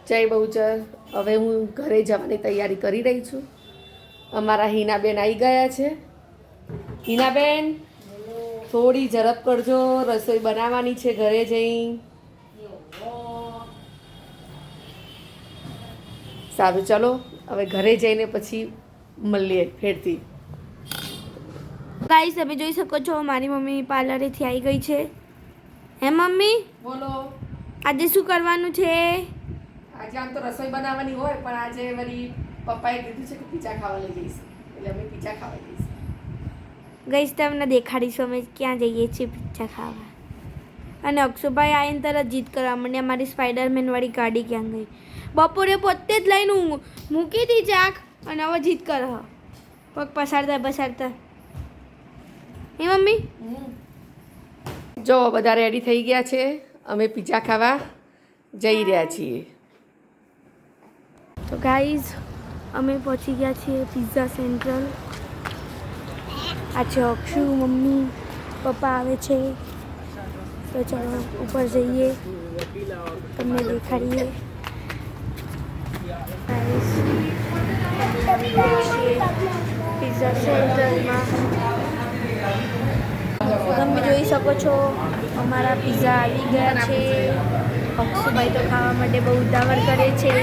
જય બહુચર. હવે હું ઘરે જવાની તૈયારી કરી રહી છું. અમારા હિનાબેન આવી ગયા છે. હિનાબેન થોડી ઝડપ કરજો, રસોઈ બનાવવાની છે ઘરે જઈ. સારું ચલો હવે ઘરે જઈને પછી મળીએ ફેરથી. ગાઈસ તમે જોઈ શકો છો મારી મમ્મી પાર્લરેથી આવી ગઈ છે. હે મમ્મી બોલો. આજે શું કરવાનું છે? આજે આમ તો રસોઈ બનાવવાની હોય પણ આજે વળી પપ્પાએ કીધું છે કે પીઝા ખાવા લઈ જઈશ, એટલે અમે પીઝા ખાવા જઈશું. ગાઈસ તમને દેખાડીશું અમે ક્યાં જઈએ છીએ પીઝા ખાવા. અને અક્ષુભાઈ આવીને તરત જીદ કરવા માંડ્યા અમારી સ્પાઈડરમેન વાળી ગાડી ક્યાં ગઈ. બપોરે પોતે જ લઈને મૂકી હતી ચાક અને હવે જીદ કરે પગ પસારતા. હે મમ્મી જો બધા રેડી થઈ ગયા છે, અમે પીઝા ખાવા જઈ રહ્યા છીએ. તો ગાઈઝ અમે પહોંચી ગયા છીએ પિઝા સેન્ટ્રલ. આ છે અક્ષુ, મમ્મી, પપ્પા આવે છે. તો ચાલો ઉપર જઈએ, તમને દેખાડીએ. પિઝા સેન્ટરમાં તમે જોઈ શકો છો અમારા પિઝા આવી ગયા છે. અક્ષુભાઈ તો ખાવા માટે બહુ ઉતાવળ કરે છે.